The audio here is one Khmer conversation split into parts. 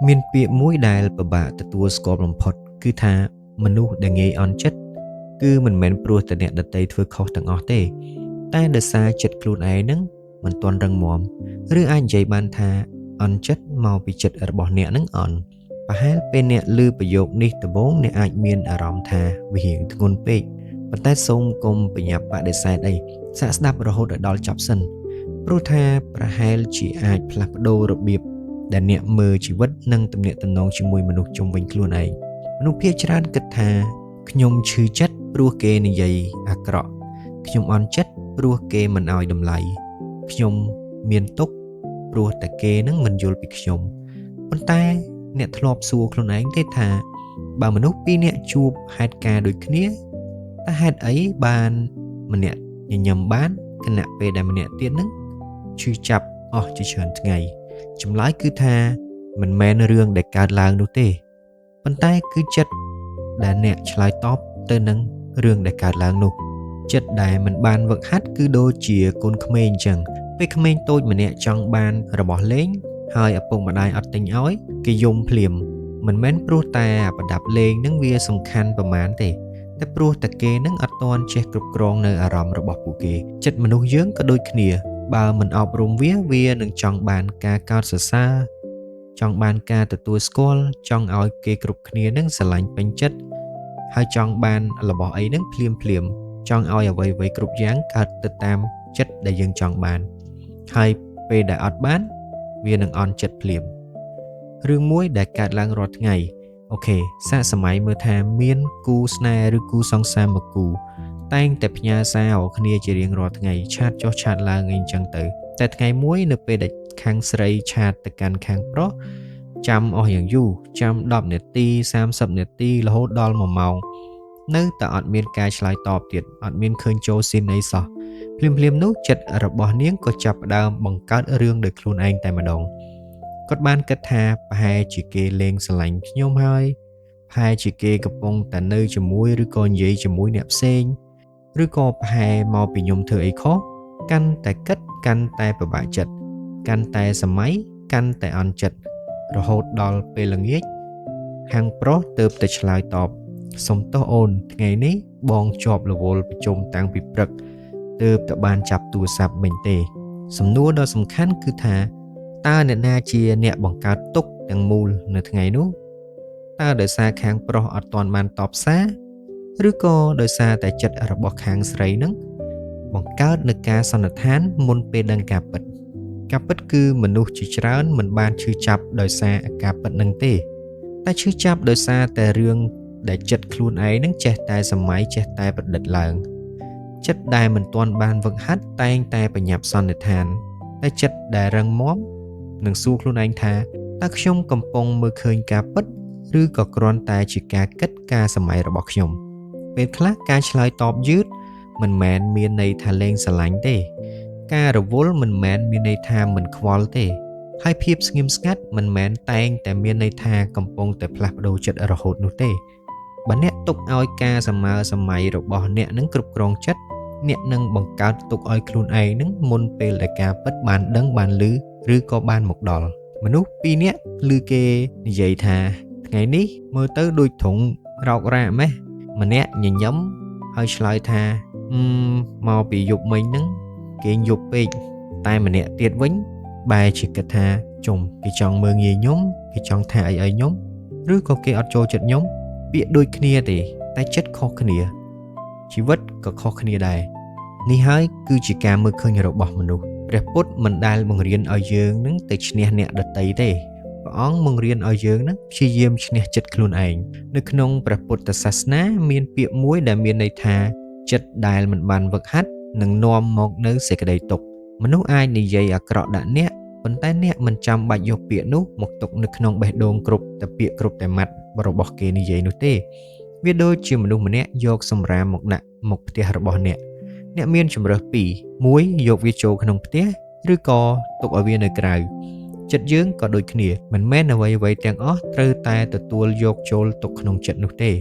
មានពាក្យមួយដែលពិបាកទទួលស្គាល់បំផុតគឺថាមនុស្សដែលងាយអន់ចិត្តគឺមិនមែនព្រោះតែអ្នកដទៃធ្វើខុសទាំងអស់ទេតែដោយសារចិត្តខ្លួនឯងនឹងមិនទាន់រឹងមាំឬអាចនិយាយបានថាអន់ចិត្តមកពីចិត្តរបស់អ្នកនឹងអន់ប្រហែលពេលអ្នកឮប្រយោគនេះដំបូងអ្នកអាចមានអារម្មណ៍ថាវារៀងធ្ងន់ពេកប៉ុន្តែសូមកុំបញ្ញាប់បដិសេធអីសាកស្ដាប់រហូតដល់ចប់សិនព្រោះថាប្រហែលជាអាចផ្លាស់ប្ដូររបៀបដែលអ្នកមើលជីវិតនិងទំនាក់ទំនងជាមួយមនុស្សជុំវិញខ្លួនឯងមនុស្សភាគច្រើនគិតថាខ្ញុំឈឺចិត្តព្រោះគេនិយាយអាក្រក់ខ្ញុំអន់ចិត្តព្រោះគេមិនឲ្យតម្លៃខ្ញុំមានទុក្ខព្រោះតែគេនឹងមិនយល់ពីខ្ញុំប៉ុន្តែអ្នកធ្លាប់សួរខ្លួនឯងទេថាបើមនុស្សពីរនាក់ជួបហេតុការណ៍ដូចគ្នាតើហេតុអីបានម្នាក់ញញឹមបានគណៈពេលដែលម្នាក់ទៀតនឹងឈឺចាប់អស់ជាច្រើនថ្ងៃចម្លើយគឺថាមិនមែនរឿងដែលកើតឡើងនោះទេប៉ុន្តែគឺចិត្តដែលអ្នកឆ្លើយតបទៅនឹងរឿងដែលកើតឡើងនោះចិត្តដែលមិនបានវឹកហាត់គឺដូចជាកូនក្មេងអញ្ចឹងពេលក្មេងតូចម្នាក់ចង់បានរបស់លេងហើយឪពុកម្ដាយអត់ទិញឲ្យគេយំភ្លាមមិនមែនព្រោះតែប្រដាប់លេងនឹងវាសំខាន់ប្រមាណទេតែព្រោះតែគេនឹងអត់ទាន់ចេះគ្រប់គ្រងនៅអារម្មណ៍របស់ពួកគេចិត្តមនុស្សយើងក៏ដូចគ្នាបើមិនអប់រំវានឹងចង់បានការកោតសរសើរចង់បានការទទួលស្គាល់ចង់ឲ្យគេគ្រប់គ្នានឹងស្រឡាញ់ពេញចិត្តហើយចង់បានរបស់អីនឹងភ្លាមចង់ឲ្យអ្វីៗគ្រប់យ៉ាងកើតទៅតាមចិត្តដែលយើងចង់បានហើយពេលដែលអត់បានវានឹងអន់ចិត្តភ្លាមរឿងមួយដែលកើតឡើងរាល់ថ្ងៃអូខេសាកសម័យមើលថាមានគូស្នេហ៍ឬគូសង្សារមួយគូតែងតែផ្ញើសារឲ្យគ្នាជារៀងរាល់ថ្ងៃឆាតចុះឆាតឡើងអីចឹងទៅតែថ្ងៃមួយនៅពេលដែលខាងស្រីឆាតទៅកាន់ខាងប្រុសចាំអស់យ៉ាងយូរចាំ10នាទី30នាទីរហូតដល់1ម៉ោងនៅតែអត់មានការឆ្លើយតបទៀតអត់មានឃើញចូលស៊ីនអីសោះភ្លាមនោះចិត្តរបស់នាងក៏ចាប់ផ្ដើមបង្កើតរឿងដោយខ្លួនឯងតែម្ដងគាត់បានគិតថាប្រហែលជាគេលេងស្រឡាញ់ខ្ញុំហើយប្រហែលជាគេកំពុងតែនៅជាមួយឬក៏និយាយជាមួយអ្នកផ្សេងឬក៏ប្រហែលមកពីខ្ញុំធ្វើអីខុសកាន់តែគិតកាន់តែពិបាកចិត្តកាន់តែសម័យកាន់តែអន់ចិត្តរហូតដល់ពេលល្ងាចខាងប្រុសទើបតែឆ្លើយតបសុំទោសអូនថ្ងៃនេះបងជាប់រវល់ប្រជុំតាំងពីព្រឹកទើបតែបានចាប់ទូរស័ព្ទមិញទេសំណួរដ៏សំខាន់គឺថាតើអ្នកណាជាអ្នកបង្កើតទុក្ខទាំងមូលនៅថ្ងៃនោះតើដោយសារខាងប្រុសអត់ទាន់បានតបសារឬក៏ដោយសារតែចិត្តរបស់ខាងស្រីនឹងបង្កើតនៅការសន្និដ្ឋានមុនពេលដឹងការពិតគឺមនុស្សជាច្រើនមិនបានឈឺចាប់ដោយសារការពិតនឹងទេតែឈឺចាប់ដោយសារតែរឿងដែលចិត្តខ្លួនឯងនឹងចេះតែសម័យចេះតែប្រឌិតឡើងចិត្តដែលមិនទាន់បានវឹកហាត់តែងតែបញ្ញាប់សន្និដ្ឋានតែចិត្តដែលរឹងមាំនឹងសួរខ្លួនឯងថាតើខ្ញុំកំពុងមើលឃើញការពិតឬក៏គ្រាន់តែជាការគិតការសម័យរបស់ខ្ញុំពេលខ្លះការឆ្លើយតបយឺតមិនមែនមានន័យថាលែងស្រឡាញ់ទេការរវល់មិនមែនមានន័យថាមិនខ្វល់ទេហើយភាពស្ងៀមស្ងាត់មិនមែនតែងតែមានន័យថាកំពុងតែផ្លាស់ប្ដូរចិត្តរហូតនោះទេបើអ្នកទុកឲ្យការសម័យរបស់អ្នកនឹងគ្រប់គ្រងចិត្តអ្នកនឹងបង្កើតទុកឲ្យខ្លួនឯងនឹងមុនពេលដែលការពិតបានដឹងបានឮឬក៏បានមកដល់មនុស្សពីរនាក់ឮគេនិយាយថាថ្ងៃនេះមើលទៅដូចត្រង់រោគរ៉ាម៉េះម្នាក់ញញឹមហើយឆ្លើយថាមកពីយប់មិញហ្នឹងគេយប់ពេកតែម្នាក់ទៀតវិញបែរជាគិតថាជុំគេចង់មើលងាយខ្ញុំគេចង់ថាអីខ្ញុំឬក៏គេអត់ចូលចិត្តខ្ញុំពាក្យដូចគ្នាទេតែចិត្តខុសគ្នាជីវិតក៏ខុសគ្នាដែរនេះហើយគឺជាការមើលឃើញរបស់មនុស្សព្រះពុទ្ធមិនដែលបង្រៀនឲ្យយើងនឹងទៅឈ្នះអ្នកដទៃទេព្រះអង្គបង្រៀនឲ្យយើងនឹងព្យាយាមឈ្នះចិត្តខ្លួនឯងនៅក្នុងព្រះពុទ្ធសាសនាមានពាក្យមួយដែលមានន័យថាចិត្តដែលមិនបានវឹកហាត់នឹងនាំមកនៅសេចក្តីទុក្ខមនុស្សអាចនិយាយអាក្រក់ដាក់អ្នកប៉ុន្តែអ្នកមិនចាំបាច់យកពាក្យនោះមកទុកនៅក្នុងបេះដូងគ្រប់តែពាក្យគ្រប់តែម៉ាត់របស់គេនិយាយនោះទេវាដូចជាមនុស្សម្នាក់យកសម្រាមមកដាក់មុខផ្ទះរបស់អ្នកមានជម្រើសពីរមួយយកវាចូលក្នុងផ្ទះឬក៏ទុកឲ្យវានៅក្រៅចិត្តយើងក៏ដូចគ្នាមិនមែនអ្វីទាំងអស់ត្រូវតែទទួលយកចូលទុកក្នុងចិត្តនោះទេឥ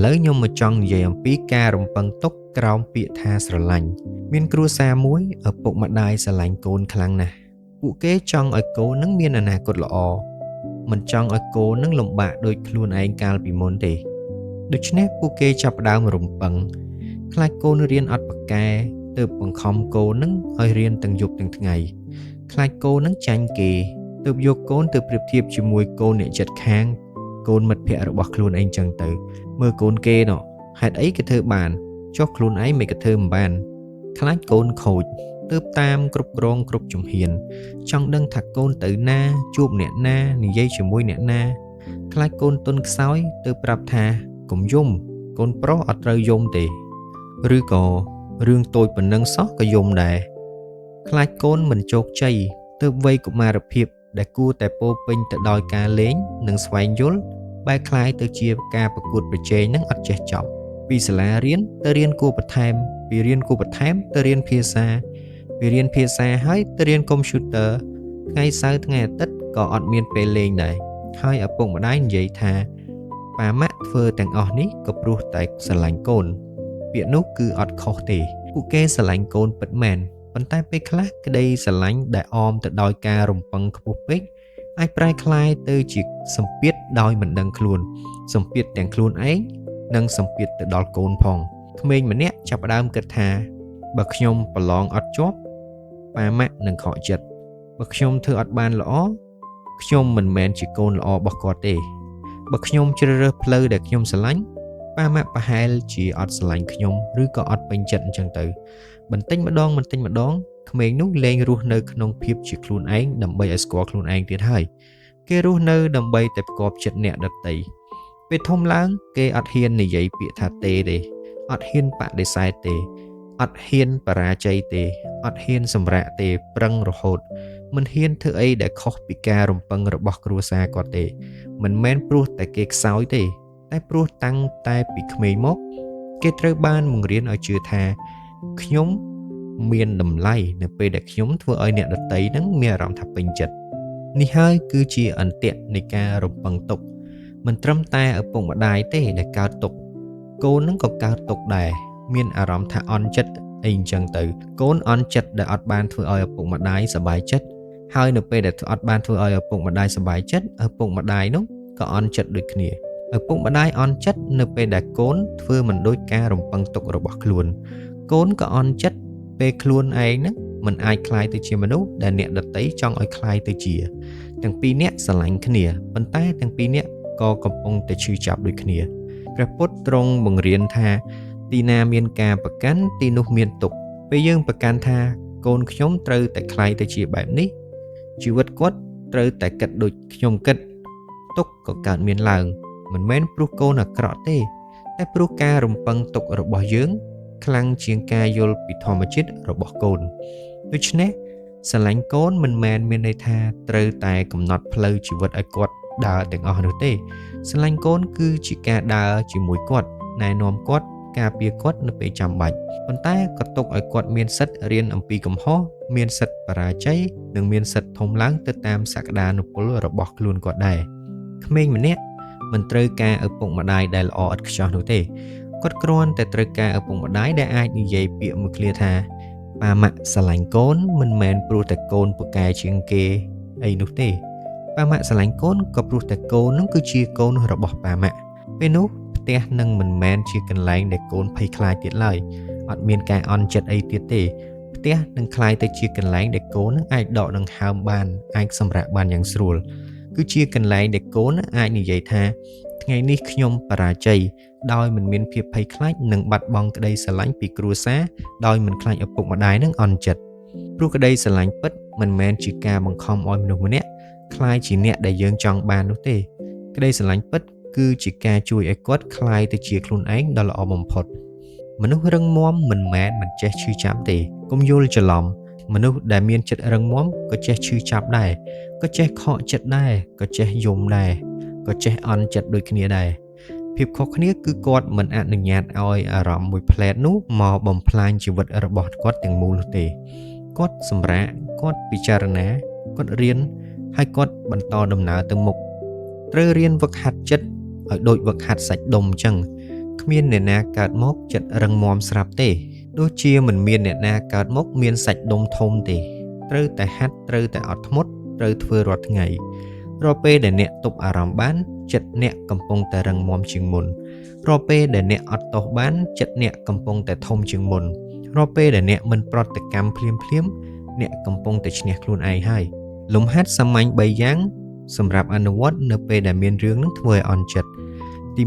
ឡូវខ្ញុំមកចង់និយាយអំពីការរំពឹងទុកក្រោមពាក្យថាស្រឡាញ់មានគ្រួសារមួយឪពុកម្ដាយស្រឡាញ់កូនខ្លាំងណាស់ពួកគេចង់ឲ្យកូននឹងមានអនាគតល្អ មិនចង់ឲ្យកូននឹងលំបាកដោយខ្លួនឯងកាលពីមុនទេដូច្នេះពួកគេចាប់ផ្ដើមរំពឹងខ្លាចកូនរៀនអត់ប៉ាកែទើបបង្ខំកូននឹងឲ្យរៀនទាំងយប់ទាំងថ្ងៃខ្លាចកូននឹងចាញ់គេទើបយកកូនទៅប្រៀបធៀបជាមួយកូនអ្នកចិត្តខាងកូនមិត្តភក្តិរបស់ខ្លួនឯងចឹងទៅមើលកូនគេណោះហេតុអីគេធ្វើបានចុះខ្លួនឯងមិនក៏ធ្វើមិនបានខ្លាចកូនខូចទើបតាមគ្រប់គ្រងគ្រប់ជំហានចង់ដឹងថាកូនទៅណាជួបអ្នកណានិយាយជាមួយអ្នកណាខ្លាចកូនទុនខ្សោយទើបប្រាប់ថាកុំយំកូនប្រុសអត់ត្រូវយំទេឬក៏រឿងតូចប៉ុណ្ណឹងសោះក៏យំដែរខ្លាចកូនមិនជោគជ័យទើបវ័យកុមារភាពដែលគួរតែពោពេញទៅដោយការលេងនិងស្វែងយល់បែរคล้ายទៅជាការប្រកួតប្រជែងនឹងអត់ចេះចប់ពីសាលារៀនទៅរៀនគួរបន្ថែមពីរៀនគួរបន្ថែមទៅរៀនភាសាពីរៀនភាសាហើយទៅរៀនកុំព្យូទ័រថ្ងៃសៅរ៍ថ្ងៃអាទិត្យក៏អត់មានពេលលេងដែរហើយឪពុកម្ដាយនិយាយថាប៉ាម៉ាក់ធ្វើទាំងអស់នេះក៏ព្រោះតែស្រឡាញ់កូនពាក្យនោះគឺអត់ខុសទេពួកគេស្រឡាញ់កូនពិតមែនប៉ុន្តែពេលខ្លះក្តីស្រឡាញ់ដែលអមទៅដោយការរំពឹងខ្ពស់ពេកអាចប្រែក្លាយទៅជាសម្ពាធដោយមិនដឹងខ្លួនសម្ពាធទាំងខ្លួនឯងនិងសម្ពាធទៅដល់កូនផងក្មេងម្នាក់ចាប់ផ្ដើមគិតថាបើខ្ញុំប្រឡងអត់ជាប់ប៉ាម៉ាក់នឹងខកចិត្តបើខ្ញុំធ្វើអត់បានល្អខ្ញុំមិនមែនជាកូនល្អរបស់គាត់ទេបើខ្ញុំជ្រើសរើសផ្លូវដែលខ្ញុំស្រឡាញ់ប៉ាម៉ាក់ប្រហែលជាអត់ស្រឡាញ់ខ្ញុំឬក៏អត់ពេញចិត្តអញ្ចឹងទៅបន្តិចម្ដងក្មេងនោះលែងរស់នៅក្នុងភាពជាខ្លួនឯងដើម្បីឲ្យស្គាល់ខ្លួនឯងទៀតហើយគេរស់នៅដើម្បីតែផ្គាប់ចិត្តអ្នកដទៃពេលធំឡើងគេអត់ហ៊ាននិយាយពាក្យថាទេអត់ហ៊ានបដិសេធទេអត់ហ៊ានបរាជ័យទេអត់ហ៊ានសម្រាកទេប្រឹងរហូតមិនហ៊ានធ្វើអីដែលខុសពីការរំពឹងរបស់គ្រួសារគាត់ទេមិនមែនព្រោះតែគេខ្សោយទេតែព្រោះតាំងតែពីក្មេងមកគេត្រូវបានបង្រៀនឲ្យជឿថាខ្ញុំមានតម្លៃនៅពេលដែលខ្ញុំធ្វើឲ្យអ្នកដទៃនឹងមានអារម្មណ៍ថាពេញចិត្តនេះហើយគឺជាអន្ទាក់នៃការរំពឹងទុកមិនត្រឹមតែឪពុកម្ដាយទេដែលកើតទុកកូននឹងក៏កើតទុកដែរមានអារម្មណ៍ថាអន់ចិត្តអីអញ្ចឹងទៅកូនអន់ចិត្តដែលអត់បានធ្វើឲ្យឪពុកម្ដាយសប្បាយចិត្តហើយនៅពេលដែលអត់បានធ្វើឲ្យឪពុកម្ដាយសប្បាយចិត្តឪពុកម្ដាយនោះក៏អន់ចិត្តដូចគ្នាឪពុកម្ដាយអន់ចិត្តនៅពេលដែលកូនធ្វើមិនដូចការរំពឹងទុករបស់ខ្លួនកូនក៏អន់ចិត្តពេលខ្លួនឯងហ្នឹងមិនអាចคล้ายទៅជាមនុស្សដែលអ្នកដទៃចង់ឲ្យคล้ายទៅជាទាំងពីរនាក់ស្រឡាញ់គ្នាប៉ុន្តែទាំងពីរនាក់ក៏កំពុងតែឈឺចាប់ដូចគ្នាព្រះពុទ្ធទ្រង់បង្រៀនថាទីណាមានការប្រកាន់ទីនោះមានទុក្ខពេលយើងប្រកាន់ថាកូនខ្ញុំត្រូវតែคล้ายទៅជាបែបនេះជីវិតគាត់ត្រូវតែគិតដូចខ្ញុំគិតទុក្ខក៏កើតមានឡើងមិនមែនព្រោះកូនអាក្រក់ទេតែព្រោះការរំពឹងទុករបស់យើងខ្លាំងជាងការយល់ពីធម្មជាតិរបស់កូនដូច្នេះស្រឡាញ់កូនមិនមែនមានន័យថាត្រូវតែកំណត់ផ្លូវជីវិតឲ្យគាត់ដើរទាំងអស់នោះទេស្រឡាញ់កូនគឺជាការដើរជាមួយគាត់ណែនាំគាត់ការពារគាត់នៅពេលចាំបាច់ប៉ុន្តែក៏ទុកឲ្យគាត់មានសិទ្ធិរៀនអំពីកំហុសមានសិទ្ធិបរាជ័យនិងមានសិទ្ធិធំឡើងទៅតាមសក្តានុពលរបស់ខ្លួនគាត់ដែរក្មេងម្នាក់មិនត្រូវការឪពុកម្ដាយដែលល្អឥតខ្ចោះនោះទេគាត់គ្រាន់តែត្រូវការឪពុកម្ដាយដែលអាចនិយាយពាក្យមួយឃ្លាថាប៉ាម៉ាក់ស្រឡាញ់កូនមិនមែនព្រោះតែកូនពូកែជាងគេអីនោះទេប៉ាម៉ាក់ស្រឡាញ់កូនក៏ព្រោះតែកូននឹងគឺជាកូនរបស់ប៉ាម៉ាក់ពេលនោះផ្ទះនឹងមិនមែនជាកន្លែងដែលកូនភ័យខ្លាចទៀតឡើយអត់មានការអន់ចិត្តអីទៀតទេផ្ទះនឹងក្លាយទៅជាកន្លែងដែលកូននឹងអាចដកដង្ហើមបានអាចសម្រាកបានយ៉ាងស្រួលគឺជាកន្លែងដែលកូនអាចនិយាយថាថ្ងៃនេះខ្ញុំបរាជ័យដោយមិនមានភាពភ័យខ្លាចនិងបាត់បង់ក្តីស្រឡាញ់ពីគ្រួសារដោយមិនខ្លាចឪពុកម្ដាយនឹងអន់ចិត្តព្រោះក្តីស្រឡាញ់ពិតមិនមែនជាការបង្ខំឲ្យមនុស្សម្នាក់ខ្លាយជាអ្នកដែលយើងចង់បាននោះទេក្តីស្រឡាញ់ពិតគឺជាការជួយឲ្យគាត់ខ្លាយទៅជាខ្លួនឯងដ៏ល្អបំផុតមនុស្សរឹងមាំមិនមែនមិនចេះឈឺចាប់ទេកុំយល់ច្រឡំមនុស្សដែលមានចិត្តរឹងមាំក៏ចេះឈឺចាប់ដែរក៏ចេះខកចិត្តដែរក៏ចេះយំដែរក៏ចេះអន់ចិត្តដូចគ្នាដែរភាពខុសគ្នាគឺគាត់មិនអនុញ្ញាតឲ្យអារម្មណ៍មួយផ្លែតនោះមកបំផ្លាញជីវិតរបស់គាត់ទាំងមូលនោះទេគាត់សម្រាកគាត់ពិចារណាគាត់រៀនហើយគាត់បន្តដំណើរទៅមុខត្រូវរៀនវឹកហាត់ចិត្តឲ្យដូចវឹកហាត់សាច់ដុំអញ្ចឹងគ្មានអ្នកណាកើតមកចិត្តរឹងមាំស្រាប់ទេដូចជាមិនមានអ្នកណាកើតមកមានសាច់ដុំធំទេត្រូវតែហាត់ត្រូវតែអត់ធ្មត់ត្រូវធ្វើរាល់ថ្ងៃ រាល់ពេលដែលអ្នកទប់អារម្មណ៍បានចិត្តអ្នកកំពុងតែរឹងមាំជាងមុនរាល់ពេលដែលអ្នកអត់ទោសបានចិត្តអ្នកកំពុងតែធំជាងមុនរាល់ពេលដែលអ្នកមិនប្រតិកម្មភ្លាមអ្នកកំពុងតែឈ្នះខ្លួនឯងហើយលំហាត់សាមញ្ញ3យ៉ាងសម្រាប់អនុវត្តនៅពេលដែលមានរឿងនឹងធ្វើឲ្យអន់ចិត្តទី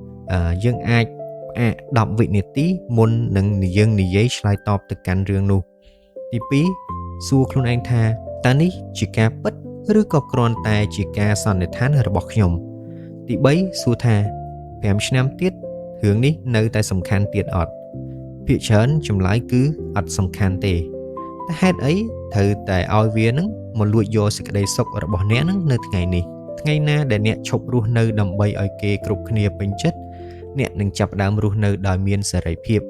1យើងអាចផ្អាក10វិនាទីមុននឹងយើងនិយាយឆ្លើយតបទៅកាន់រឿងនោះទី2សួរខ្លួនឯងថាតើនេះជាការពិតឬក៏គ្រាន់តែជាការសន្និដ្ឋានរបស់ខ្ញុំទី3សួរថា5ឆ្នាំទៀតរឿងនេះនៅតែសំខាន់ទៀតអត់ភាគច្រើនចម្លើយគឺអត់សំខាន់ទេតែហេតុអីត្រូវតែឲ្យវានឹងមកលួចយកសេចក្តីសុខរបស់អ្នកនឹងនៅថ្ងៃនេះថ្ងៃណាដែលអ្នកឈប់រស់នៅដើម្បីឲ្យគេគ្រប់គ្នាពេញចិត្តអ្នកនឹងចាប់ផ្ដើមរស់នៅដោយមានសេរីភាព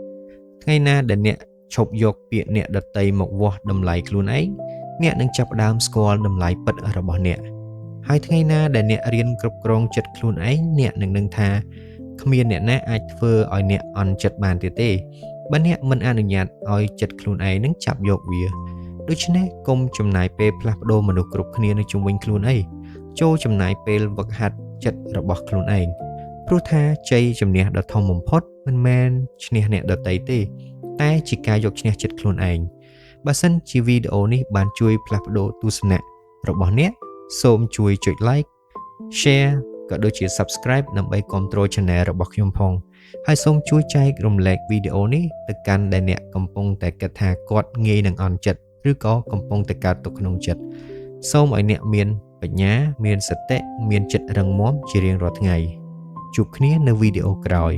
ថ្ងៃណាដែលអ្នកឈប់យកពាក្យអ្នកដតីមកវាស់តម្លៃខ្លួនឯងអ្នកនឹងចាប់ផ្ដើមស្គាល់តម្លៃពិតរបស់អ្នកហើយថ្ងៃណាដែលអ្នករៀនគ្រប់គ្រងចិត្តខ្លួនឯងអ្នកនឹងដឹងថាគ្មានអ្នកណាអាចធ្វើឲ្យអ្នកអន់ចិត្តបានទៀតទេបើអ្នកមិនអនុញ្ញាតឲ្យចិត្តខ្លួនឯងនឹងចាប់យកវាដូច្នេះកុំចំណាយពេលផ្លាស់ប្ដូរមនុស្សគ្រប់គ្នានៅជុំវិញខ្លួនអីចូលចំណាយពេលវឹកហាត់ចិត្តរបស់ខ្លួនឯងព្រោះថាជ័យជំនះដ៏ធំបំផុតមិនមែនឈ្នះអ្នកដទៃទេតែជាការយកឈ្នះចិត្តខ្លួនឯងបើសិនជាវីដេអូនេះបានជួយផ្លាស់ប្ដូរទស្សនៈរបស់អ្នកសូមជួយចុច like share ក៏ដូចជា subscribe ដើម្បីគាំទ្រ channel របស់ខ្ញុំផងហើយសូមជួយចែករំលែកវីដេអូនេះទៅកាន់ដែលអ្នកកំពុងតែគិតថាគាត់ងាយនឹងអន់ចិត្តឬក៏កំពុងតែកើតទុក្ខក្នុងចិត្តសូមឲ្យអ្នកមានបញ្ញាមានសតិមានចិត្តរឹងមាំជារៀងរាល់ថ្ងៃជួបគ្នានៅវីដេអូក្រោយ